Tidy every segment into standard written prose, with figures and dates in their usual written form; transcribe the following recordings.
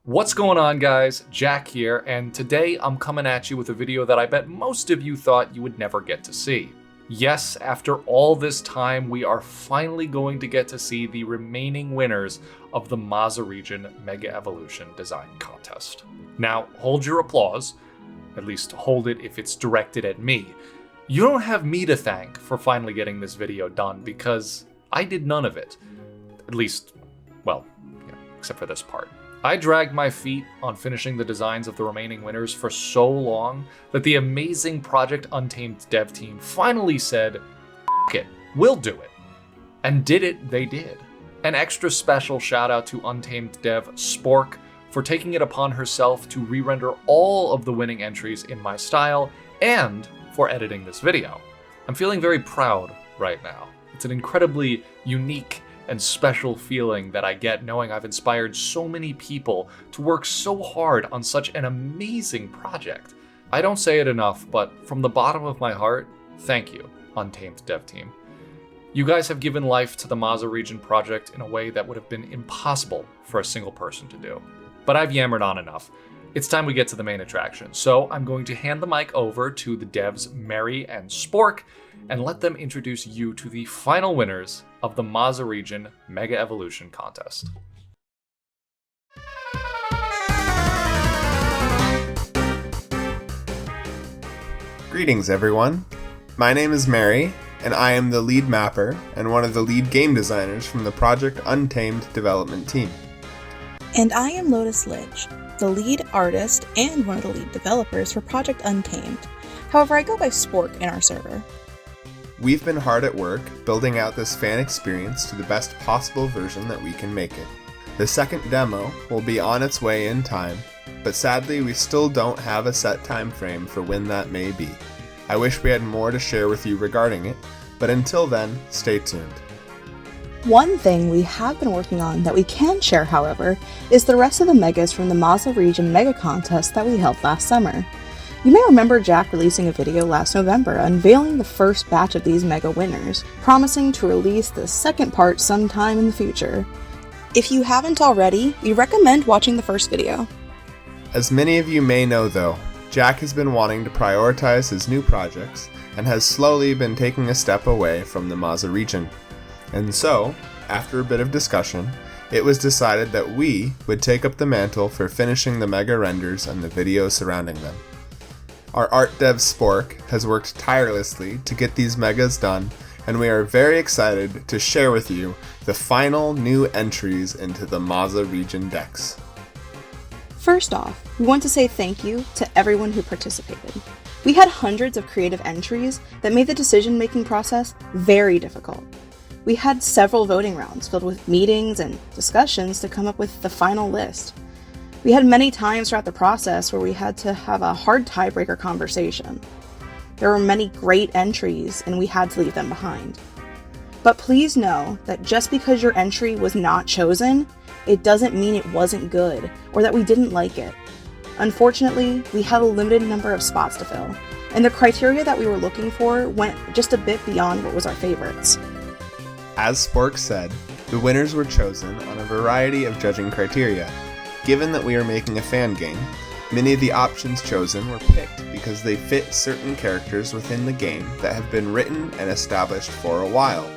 What's going on, guys? Jack here, and today I'm coming at you with a video that I bet most of you thought you would never get to see. Yes, after all this time, we are finally going to get to see the remaining winners of the Maza Region Mega Evolution Design Contest. Now, hold your applause, at least hold it if it's directed at me. You don't have me to thank for finally getting this video done, because I did none of it. At least, well, except for this part. I dragged my feet on finishing the designs of the remaining winners for so long that the amazing Project Untamed Dev Team finally said, "F it, we'll do it." And did it, they did. An extra special shout out to Untamed Dev Spork for taking it upon herself to re-render all of the winning entries in my style and for editing this video. I'm feeling very proud right now. It's an incredibly unique and special feeling that I get knowing I've inspired so many people to work so hard on such an amazing project. I don't say it enough, but from the bottom of my heart, thank you, Untamed Dev Team. You guys have given life to the Maza Region project in a way that would have been impossible for a single person to do. But I've yammered on enough. It's time we get to the main attraction, so I'm going to hand the mic over to the devs Mary and Spork and let them introduce you to the final winners of the Maza Region Mega Evolution Contest. Greetings everyone, my name is Mary, and I am the lead mapper and one of the lead game designers from the Project Untamed Development Team. And I am Lotus Lidge, the lead artist and one of the lead developers for Project Untamed. However, I go by Spork in our server. We've been hard at work building out this fan experience to the best possible version that we can make it. The second demo will be on its way in time, but sadly we still don't have a set time frame for when that may be. I wish we had more to share with you regarding it, but until then, stay tuned. One thing we have been working on that we can share, however, is the rest of the Megas from the Maza Region Mega Contest that we held last summer. You may remember Jack releasing a video last November unveiling the first batch of these Mega winners, promising to release the second part sometime in the future. If you haven't already, we recommend watching the first video. As many of you may know though, Jack has been wanting to prioritize his new projects and has slowly been taking a step away from the Maza region. And so, after a bit of discussion, it was decided that we would take up the mantle for finishing the Mega renders and the videos surrounding them. Our art dev Spork has worked tirelessly to get these Megas done, and we are very excited to share with you the final new entries into the Maza region decks. First off, we want to say thank you to everyone who participated. We had hundreds of creative entries that made the decision-making process very difficult. We had several voting rounds filled with meetings and discussions to come up with the final list. We had many times throughout the process where we had to have a hard tiebreaker conversation. There were many great entries and we had to leave them behind. But please know that just because your entry was not chosen, it doesn't mean it wasn't good or that we didn't like it. Unfortunately, we had a limited number of spots to fill, and the criteria that we were looking for went just a bit beyond what was our favorites. As Spork said, the winners were chosen on a variety of judging criteria. Given that we are making a fan game, many of the options chosen were picked because they fit certain characters within the game that have been written and established for a while.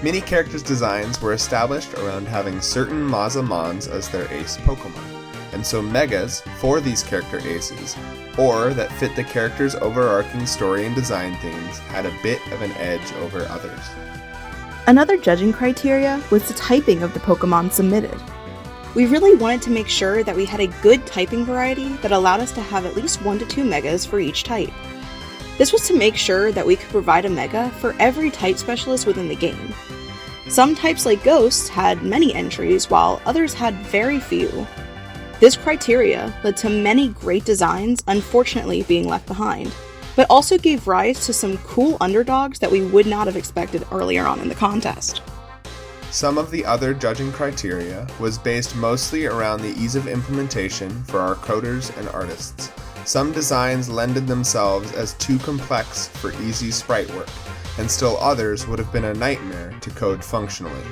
Many characters' designs were established around having certain Maza Mons as their ace Pokemon, and so Megas for these character aces, or that fit the character's overarching story and design themes, had a bit of an edge over others. Another judging criteria was the typing of the Pokemon submitted. We really wanted to make sure that we had a good typing variety that allowed us to have at least 1 to 2 Megas for each type. This was to make sure that we could provide a Mega for every type specialist within the game. Some types like Ghosts had many entries while others had very few. This criteria led to many great designs unfortunately being left behind, but also gave rise to some cool underdogs that we would not have expected earlier on in the contest. Some of the other judging criteria was based mostly around the ease of implementation for our coders and artists. Some designs lended themselves as too complex for easy sprite work, and still others would have been a nightmare to code functionally.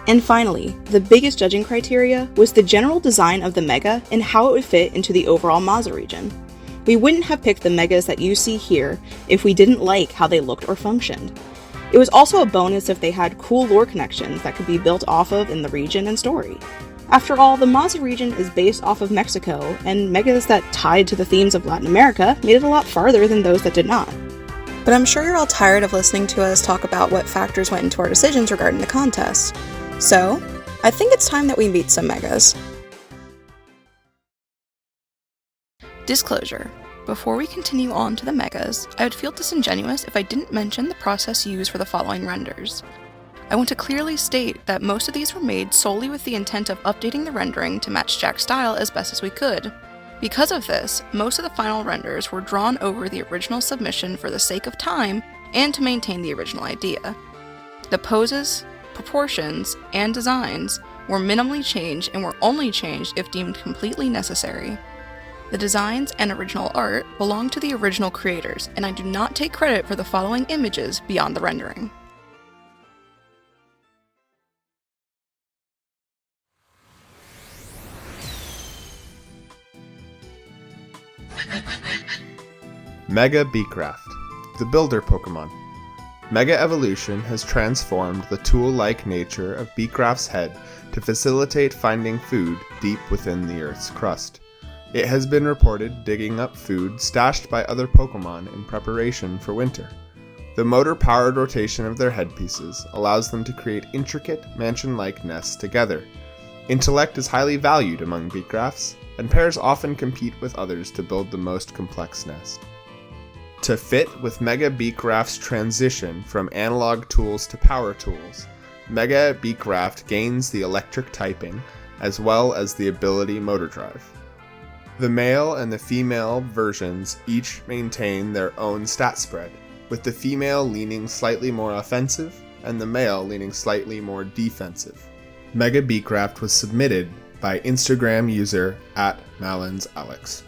And finally, the biggest judging criteria was the general design of the Mega and how it would fit into the overall Maza region. We wouldn't have picked the Megas that you see here if we didn't like how they looked or functioned. It was also a bonus if they had cool lore connections that could be built off of in the region and story. After all, the Maza region is based off of Mexico, and Megas that tied to the themes of Latin America made it a lot farther than those that did not. But I'm sure you're all tired of listening to us talk about what factors went into our decisions regarding the contest. So, I think it's time that we meet some Megas. Disclosure. Before we continue on to the Megas, I would feel disingenuous if I didn't mention the process used for the following renders. I want to clearly state that most of these were made solely with the intent of updating the rendering to match Jack's style as best as we could. Because of this, most of the final renders were drawn over the original submission for the sake of time and to maintain the original idea. The poses, proportions, and designs were minimally changed and were only changed if deemed completely necessary. The designs and original art belong to the original creators, and I do not take credit for the following images beyond the rendering. Mega Beakraft, the builder Pokemon. Mega Evolution has transformed the tool-like nature of Beakraft's head to facilitate finding food deep within the Earth's crust. It has been reported digging up food stashed by other Pokemon in preparation for winter. The motor-powered rotation of their headpieces allows them to create intricate, mansion-like nests together. Intellect is highly valued among Beakrafts, and pairs often compete with others to build the most complex nest. To fit with Mega Beakraft's transition from analog tools to power tools, Mega Beakraft gains the electric typing, as well as the ability Motor Drive. The male and the female versions each maintain their own stat spread, with the female leaning slightly more offensive and the male leaning slightly more defensive. Mega Beakraft was submitted by Instagram user @MalinsAlex.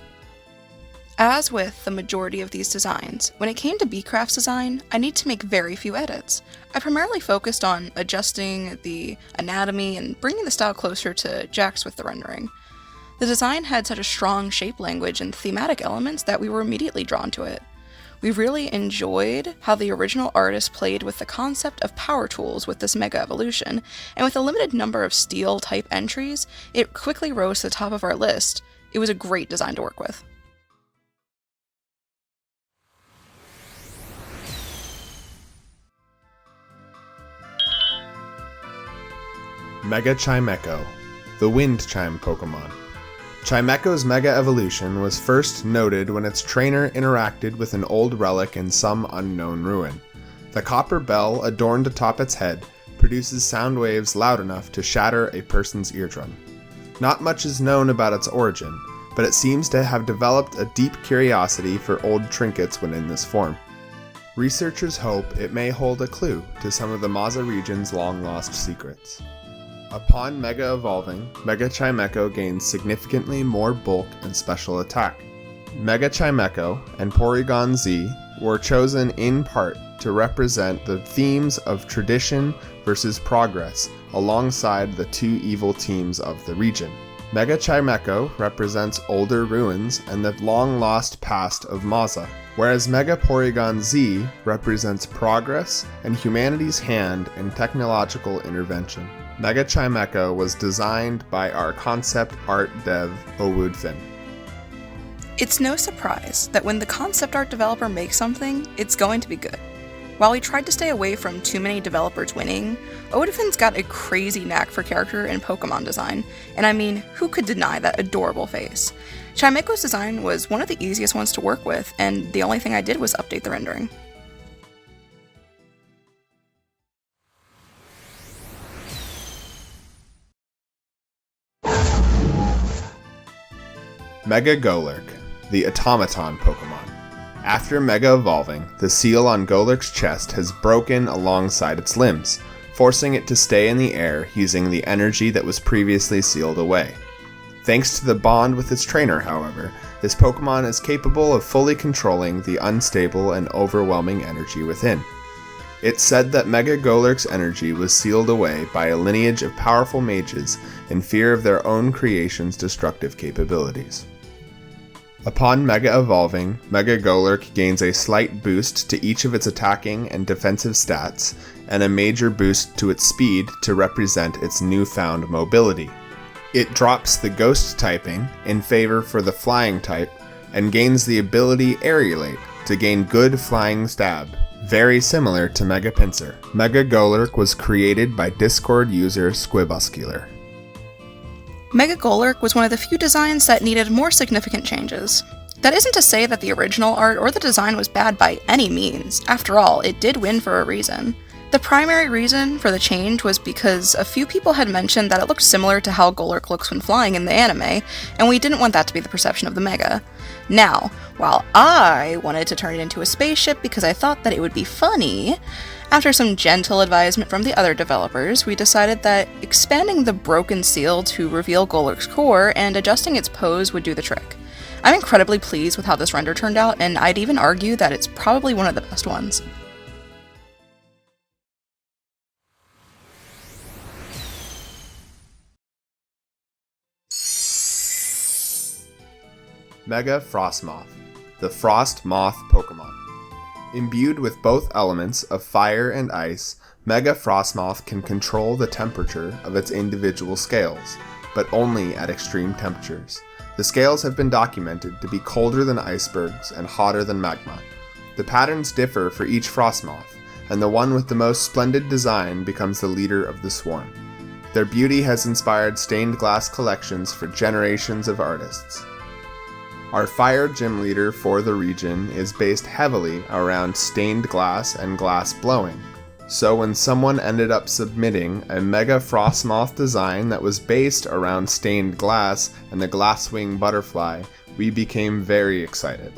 As with the majority of these designs, when it came to Beakraft's design, I need to make very few edits. I primarily focused on adjusting the anatomy and bringing the style closer to Jack's with the rendering. The design had such a strong shape language and thematic elements that we were immediately drawn to it. We really enjoyed how the original artist played with the concept of power tools with this Mega Evolution, and with a limited number of Steel-type entries, it quickly rose to the top of our list. It was a great design to work with. Mega Chimecho, the Wind Chime Pokemon. Chimecho's Mega Evolution was first noted when its trainer interacted with an old relic in some unknown ruin. The copper bell adorned atop its head produces sound waves loud enough to shatter a person's eardrum. Not much is known about its origin, but it seems to have developed a deep curiosity for old trinkets when in this form. Researchers hope it may hold a clue to some of the Maza region's long-lost secrets. Upon Mega Evolving, Mega Chimecho gains significantly more bulk and special attack. Mega Chimecho and Porygon Z were chosen in part to represent the themes of tradition versus progress alongside the two evil teams of the region. Mega Chimecho represents older ruins and the long-lost past of Maza, whereas Mega Porygon Z represents progress and humanity's hand in technological intervention. Mega Chimecho was designed by our concept art dev, Owudfin. It's no surprise that when the concept art developer makes something, it's going to be good. While we tried to stay away from too many developers winning, Owudfin's got a crazy knack for character and Pokemon design, and I mean, who could deny that adorable face? Chimecho's design was one of the easiest ones to work with, and the only thing I did was update the rendering. Mega Golurk, the Automaton Pokemon. After Mega Evolving, the seal on Golurk's chest has broken alongside its limbs, forcing it to stay in the air using the energy that was previously sealed away. Thanks to the bond with its trainer, however, this Pokemon is capable of fully controlling the unstable and overwhelming energy within. It's said that Mega Golurk's energy was sealed away by a lineage of powerful mages in fear of their own creation's destructive capabilities. Upon Mega evolving, Mega Golurk gains a slight boost to each of its attacking and defensive stats, and a major boost to its speed to represent its newfound mobility. It drops the Ghost typing in favor for the Flying type, and gains the ability Aerialate to gain good flying stab, very similar to Mega Pinsir. Mega Golurk was created by Discord user Squibuscular. Mega Golurk was one of the few designs that needed more significant changes. That isn't to say that the original art or the design was bad by any means. After all, it did win for a reason. The primary reason for the change was because a few people had mentioned that it looked similar to how Golurk looks when flying in the anime, and we didn't want that to be the perception of the Mega. Now, while I wanted to turn it into a spaceship because I thought that it would be funny, after some gentle advisement from the other developers, we decided that expanding the broken seal to reveal Golurk's core and adjusting its pose would do the trick. I'm incredibly pleased with how this render turned out, and I'd even argue that it's probably one of the best ones. Mega Frosmoth, the Frost Moth Pokemon. Imbued with both elements of fire and ice, Mega Frosmoth can control the temperature of its individual scales, but only at extreme temperatures. The scales have been documented to be colder than icebergs and hotter than magma. The patterns differ for each Frosmoth, and the one with the most splendid design becomes the leader of the swarm. Their beauty has inspired stained glass collections for generations of artists. Our fire gym leader for the region is based heavily around stained glass and glass blowing. So when someone ended up submitting a Mega Frosmoth design that was based around stained glass and the Glasswing butterfly, we became very excited.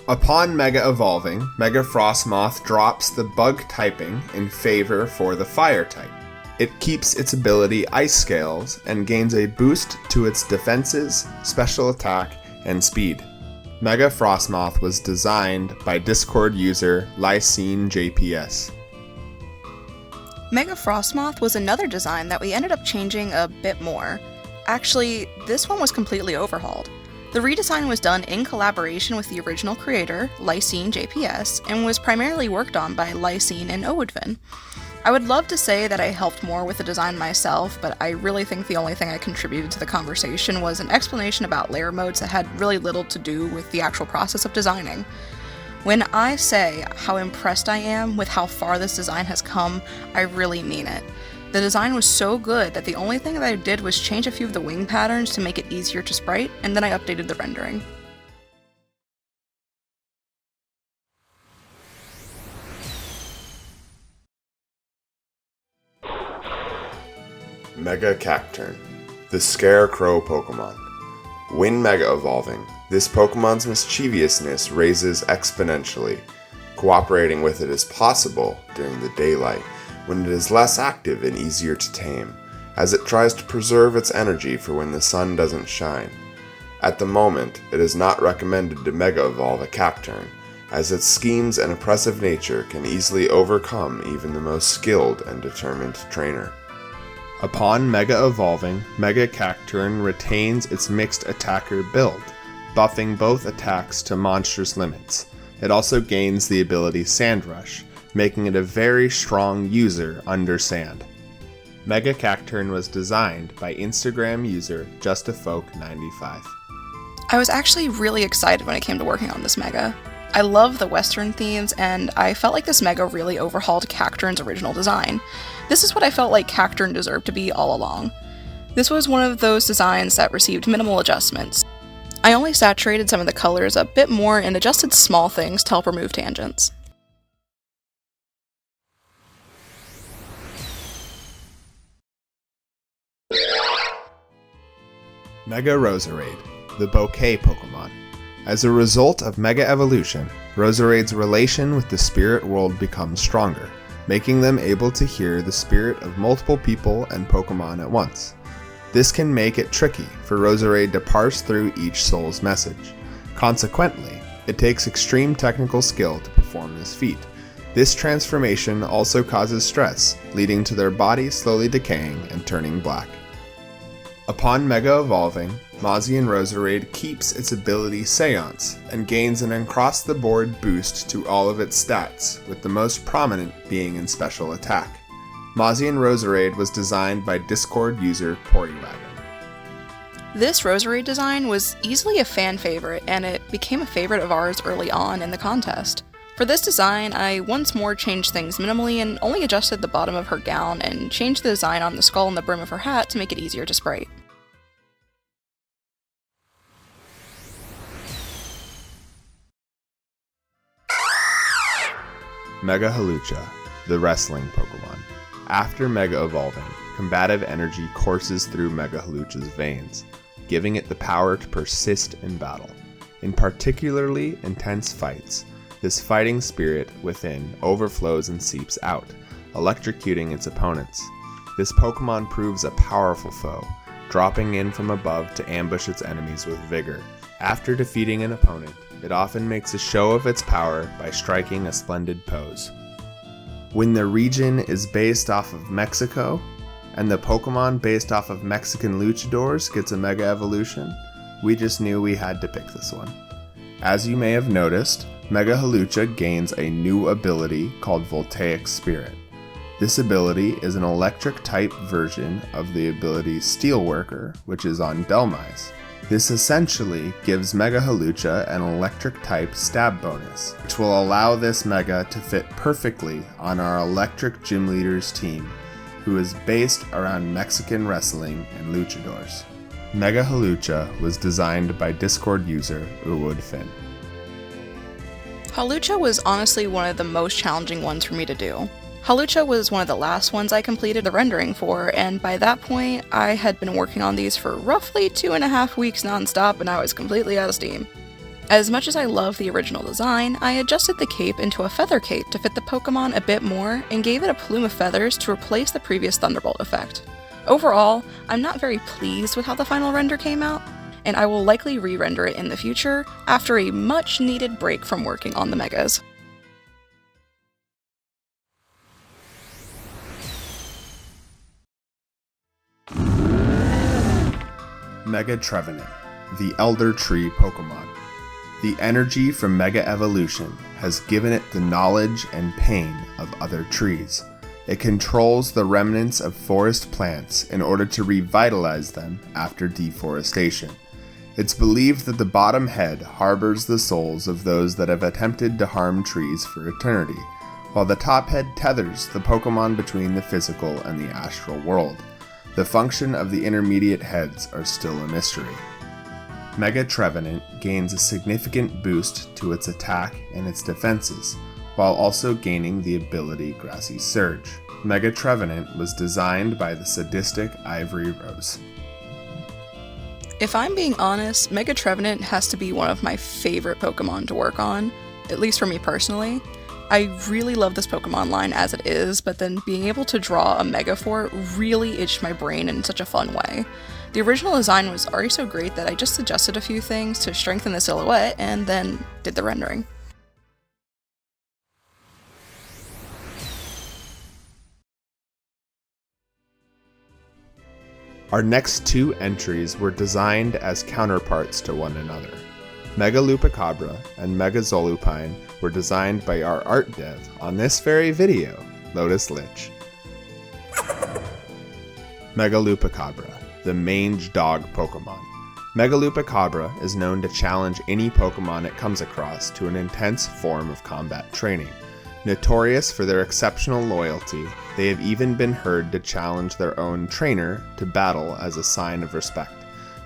Upon Mega evolving, Mega Frosmoth drops the bug typing in favor for the fire type. It keeps its ability Ice Scales and gains a boost to its defenses, special attack, and speed. Mega Frosmoth was designed by Discord user Lysine JPS. Mega Frosmoth was another design that we ended up changing a bit more. Actually, this one was completely overhauled. The redesign was done in collaboration with the original creator, Lysine JPS, and was primarily worked on by Lysine and Oudvin. I would love to say that I helped more with the design myself, but I really think the only thing I contributed to the conversation was an explanation about layer modes that had really little to do with the actual process of designing. When I say how impressed I am with how far this design has come, I really mean it. The design was so good that the only thing that I did was change a few of the wing patterns to make it easier to sprite, and then I updated the rendering. Mega Cacturne, the Scarecrow Pokemon. When Mega evolving, this Pokemon's mischievousness raises exponentially. Cooperating with it is possible during the daylight, when it is less active and easier to tame, as it tries to preserve its energy for when the sun doesn't shine. At the moment, it is not recommended to Mega evolve a Cacturne, as its schemes and oppressive nature can easily overcome even the most skilled and determined trainer. Upon Mega evolving, Mega Cacturne retains its mixed attacker build, buffing both attacks to monstrous limits. It also gains the ability Sand Rush, making it a very strong user under sand. Mega Cacturne was designed by Instagram user JustaFolk95. I was actually really excited when it came to working on this Mega. I love the Western themes, and I felt like this Mega really overhauled Cacturne's original design. This is what I felt like Cacturne deserved to be all along. This was one of those designs that received minimal adjustments. I only saturated some of the colors a bit more and adjusted small things to help remove tangents. Mega Roserade, the Bouquet Pokemon. As a result of Mega Evolution, Roserade's relation with the spirit world becomes stronger, making them able to hear the spirit of multiple people and Pokemon at once. This can make it tricky for Roserade to parse through each soul's message. Consequently, it takes extreme technical skill to perform this feat, This transformation also causes stress, leading to their body slowly decaying and turning black. Upon Mega evolving, Mozzie and Roserade keeps its ability Seance and gains an across-the-board boost to all of its stats, with the most prominent being in special attack. Mozzie and Roserade was designed by Discord user Porywagon. This Roserade design was easily a fan favorite, and it became a favorite of ours early on in the contest. For this design, I once more changed things minimally and only adjusted the bottom of her gown and changed the design on the skull and the brim of her hat to make it easier to sprite. Mega Hawlucha, the wrestling Pokemon. After Mega evolving, combative energy courses through Mega Hawlucha's veins, giving it the power to persist in battle. In particularly intense fights, this fighting spirit within overflows and seeps out, electrocuting its opponents. This Pokemon proves a powerful foe, dropping in from above to ambush its enemies with vigor. After defeating an opponent, it often makes a show of its power by striking a splendid pose. When the region is based off of Mexico, and the Pokemon based off of Mexican luchadors gets a Mega Evolution, we just knew we had to pick this one. As you may have noticed, Mega Hawlucha gains a new ability called Voltaic Spirit. This ability is an electric type version of the ability Steelworker, which is on Delmise. This essentially gives Mega Hawlucha an electric type stab bonus, which will allow this Mega to fit perfectly on our electric gym leader's team, who is based around Mexican wrestling and luchadors. Mega Hawlucha was designed by Discord user Uwood Finn. Hawlucha was honestly one of the most challenging ones for me to do. Hawlucha was one of the last ones I completed the rendering for, and by that point, I had been working on these for roughly 2.5 weeks non-stop and I was completely out of steam. As much as I love the original design, I adjusted the cape into a feather cape to fit the Pokemon a bit more and gave it a plume of feathers to replace the previous Thunderbolt effect. Overall, I'm not very pleased with how the final render came out, and I will likely re-render it in the future after a much needed break from working on the Megas. Mega Trevenant, the Elder Tree Pokemon. The energy from Mega Evolution has given it the knowledge and pain of other trees. It controls the remnants of forest plants in order to revitalize them after deforestation. It's believed that the bottom head harbors the souls of those that have attempted to harm trees for eternity, while the top head tethers the Pokemon between the physical and the astral world. The function of the intermediate heads are still a mystery. Mega Trevenant gains a significant boost to its attack and its defenses, while also gaining the ability Grassy Surge. Mega Trevenant was designed by the sadistic Ivory Rose. If I'm being honest, Mega Trevenant has to be one of my favorite Pokemon to work on, at least for me personally. I really love this Pokemon line as it is, but then being able to draw a Mega for it really itched my brain in such a fun way. The original design was already so great that I just adjusted a few things to strengthen the silhouette and then did the rendering. Our next two entries were designed as counterparts to one another. Mega Lupacabra and Mega Zolupine were designed by our art dev on this very video, Lotus Lich. Mega Lupacabra, the mange dog Pokemon. Mega Lupacabra is known to challenge any Pokemon it comes across to an intense form of combat training. Notorious for their exceptional loyalty, they have even been heard to challenge their own trainer to battle as a sign of respect.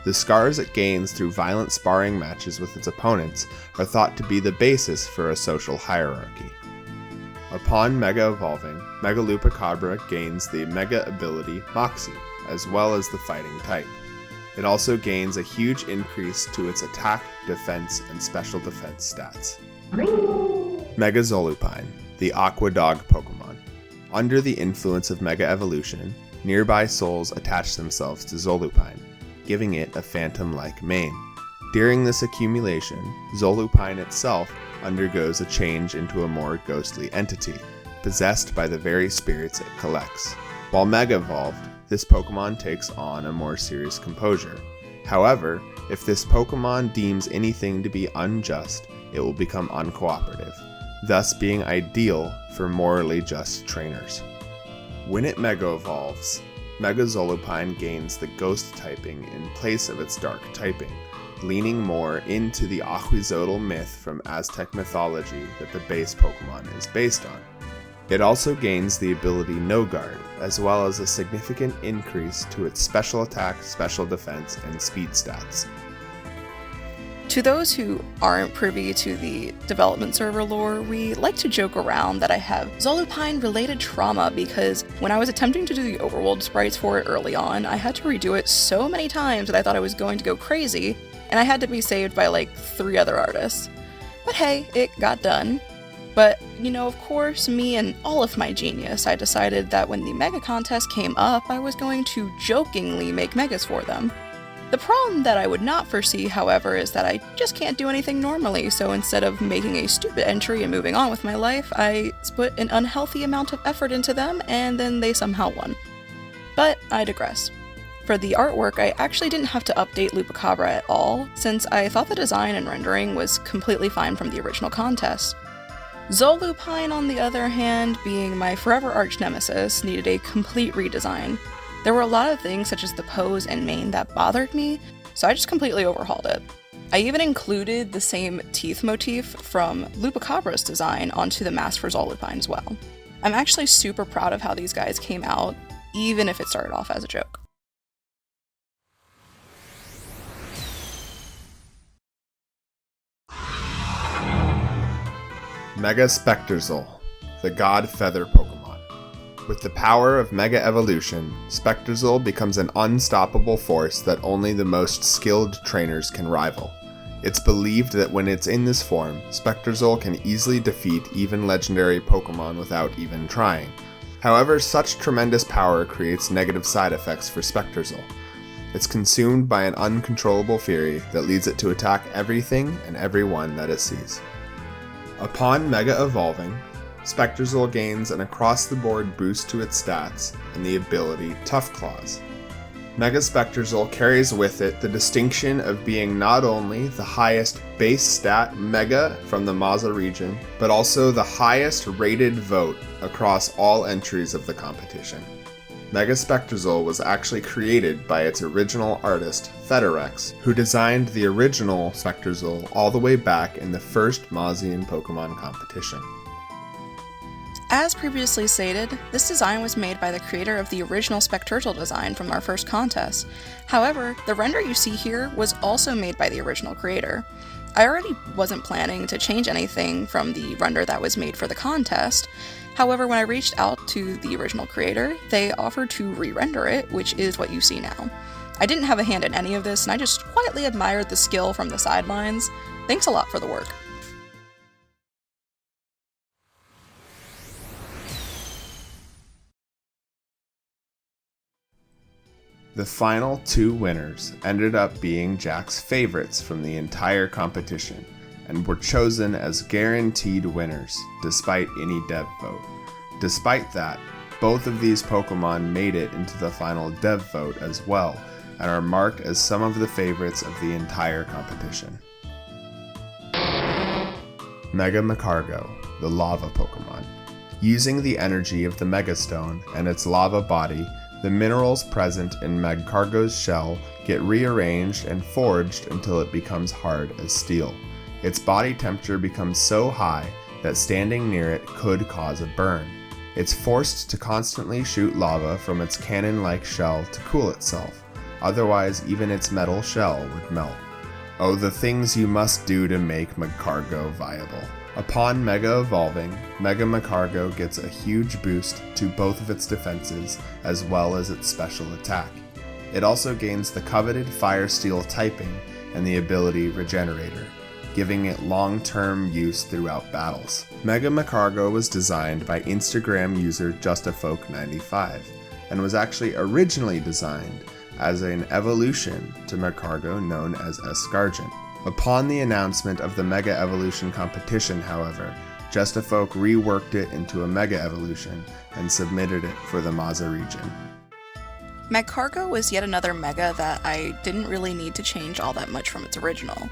The scars it gains through violent sparring matches with its opponents are thought to be the basis for a social hierarchy. Upon Mega evolving, Mega Lupacabra gains the Mega ability Moxie, as well as the fighting type. It also gains a huge increase to its attack, defense, and special defense stats. Mega Zolupine, the Aqua Dog Pokemon. Under the influence of Mega Evolution, nearby souls attach themselves to Zolupine, giving it a phantom-like mane. During this accumulation, Zolupine itself undergoes a change into a more ghostly entity, possessed by the very spirits it collects. While Mega Evolved, this Pokemon takes on a more serious composure. However, if this Pokemon deems anything to be unjust, it will become uncooperative, thus being ideal for morally just trainers. When it Mega Evolves, Mega Zolupine gains the Ghost typing in place of its Dark typing, leaning more into the Ahuizotl myth from Aztec mythology that the base Pokemon is based on. It also gains the ability No Guard, as well as a significant increase to its special attack, special defense, and speed stats. To those who aren't privy to the development server lore, we like to joke around that I have Zolupine-related trauma because when I was attempting to do the overworld sprites for it early on, I had to redo it so many times that I thought I was going to go crazy, and I had to be saved by like 3 other artists. But hey, it got done. But, of course, me and all of my genius, I decided that when the Mega Contest came up, I was going to jokingly make Megas for them. The problem that I would not foresee, however, is that I just can't do anything normally, so instead of making a stupid entry and moving on with my life, I put an unhealthy amount of effort into them, and then they somehow won. But I digress. For the artwork, I actually didn't have to update Lupacabra at all, since I thought the design and rendering was completely fine from the original contest. Zolupine, on the other hand, being my forever arch-nemesis, needed a complete redesign. There were a lot of things such as the pose and mane that bothered me, so I just completely overhauled it. I even included the same teeth motif from Lupacabra's design onto the mask for Zolupine as well. I'm actually super proud of how these guys came out, even if it started off as a joke. Mega Specterzal, the God Feather Pokemon. With the power of Mega Evolution, Specterzal becomes an unstoppable force that only the most skilled trainers can rival. It's believed that when it's in this form, Specterzal can easily defeat even legendary Pokemon without even trying. However, such tremendous power creates negative side effects for Specterzal. It's consumed by an uncontrollable fury that leads it to attack everything and everyone that it sees. Upon Mega Evolving, Specterzal gains an across-the-board boost to its stats and the ability Tough Claws. Mega Specterzal carries with it the distinction of being not only the highest base stat Mega from the Maza region, but also the highest rated vote across all entries of the competition. Mega Specterzal was actually created by its original artist, Fedorex, who designed the original Specterzal all the way back in the first Mazian Pokemon competition. As previously stated, this design was made by the creator of the original Specterzal design from our first contest. However, the render you see here was also made by the original creator. I already wasn't planning to change anything from the render that was made for the contest. However, when I reached out to the original creator, they offered to re-render it, which is what you see now. I didn't have a hand in any of this, and I just quietly admired the skill from the sidelines. Thanks a lot for the work. The final 2 winners ended up being Jack's favorites from the entire competition, and were chosen as guaranteed winners, despite any dev vote. Despite that, both of these Pokemon made it into the final dev vote as well, and are marked as some of the favorites of the entire competition. Mega Magcargo, the Lava Pokemon. Using the energy of the Megastone and its lava body, the minerals present in Magcargo's shell get rearranged and forged until it becomes hard as steel. Its body temperature becomes so high that standing near it could cause a burn. It's forced to constantly shoot lava from its cannon-like shell to cool itself, otherwise even its metal shell would melt. Oh, the things you must do to make Magcargo viable. Upon Mega Evolving, Mega Magcargo gets a huge boost to both of its defenses as well as its special attack. It also gains the coveted Fire Steel typing and the ability Regenerator, giving it long-term use throughout battles. Mega Magcargo was designed by Instagram user JustaFolk95 and was actually originally designed as an evolution to Magcargo known as Escargent. Upon the announcement of the Mega Evolution competition, however, Justafolk reworked it into a Mega Evolution and submitted it for the Maza region. Magcargo was yet another Mega that I didn't really need to change all that much from its original.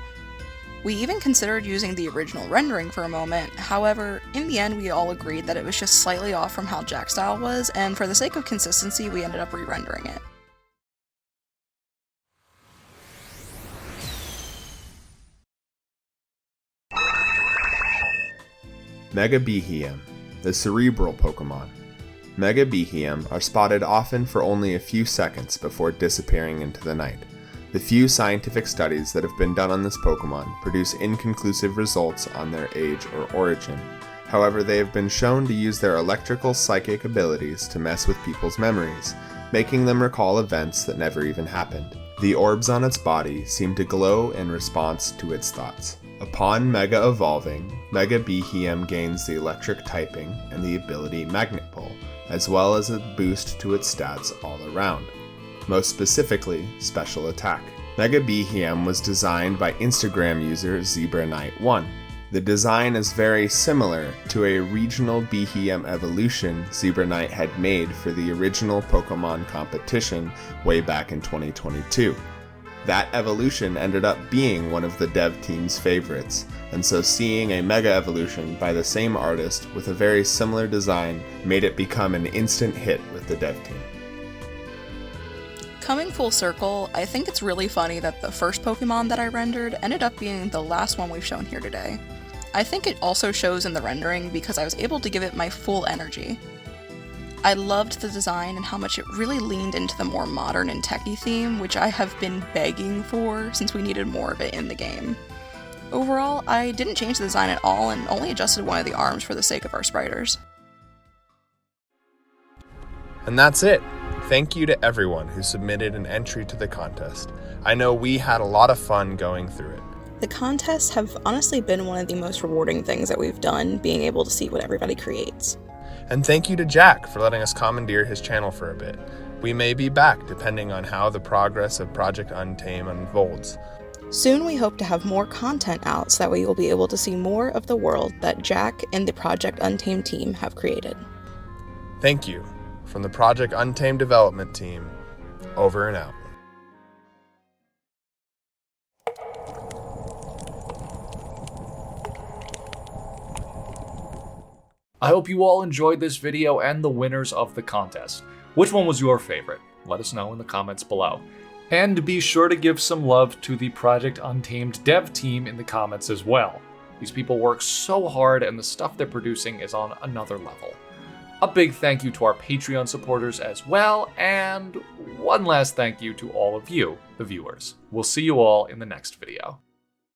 We even considered using the original rendering for a moment, however, in the end we all agreed that it was just slightly off from how Jack's style was, and for the sake of consistency we ended up re-rendering it. Mega Beheeyem, the cerebral Pokemon. Mega Beheeyem are spotted often for only a few seconds before disappearing into the night. The few scientific studies that have been done on this Pokemon produce inconclusive results on their age or origin. However, they have been shown to use their electrical psychic abilities to mess with people's memories, making them recall events that never even happened. The orbs on its body seem to glow in response to its thoughts. Upon Mega evolving, Mega Beheeyem gains the electric typing and the ability Magnet Pull, as well as a boost to its stats all around. Most specifically, Special Attack. Mega Beheeyem was designed by Instagram user ZebraKnight1. The design is very similar to a regional Beheeyem evolution ZebraKnight had made for the original Pokemon competition way back in 2022. That evolution ended up being one of the dev team's favorites, and so seeing a Mega Evolution by the same artist with a very similar design made it become an instant hit with the dev team. Coming full circle, I think it's really funny that the first Pokemon that I rendered ended up being the last one we've shown here today. I think it also shows in the rendering because I was able to give it my full energy. I loved the design and how much it really leaned into the more modern and techy theme, which I have been begging for since we needed more of it in the game. Overall, I didn't change the design at all and only adjusted one of the arms for the sake of our spiders. And that's it! Thank you to everyone who submitted an entry to the contest. I know we had a lot of fun going through it. The contests have honestly been one of the most rewarding things that we've done, being able to see what everybody creates. And thank you to Jack for letting us commandeer his channel for a bit. We may be back depending on how the progress of Project Untamed unfolds. Soon we hope to have more content out so that we will be able to see more of the world that Jack and the Project Untamed team have created. Thank you. From the Project Untamed Development Team, over and out. I hope you all enjoyed this video and the winners of the contest. Which one was your favorite? Let us know in the comments below. And be sure to give some love to the Project Untamed Dev Team in the comments as well. These people work so hard and the stuff they're producing is on another level. A big thank you to our Patreon supporters as well, and one last thank you to all of you, the viewers. We'll see you all in the next video.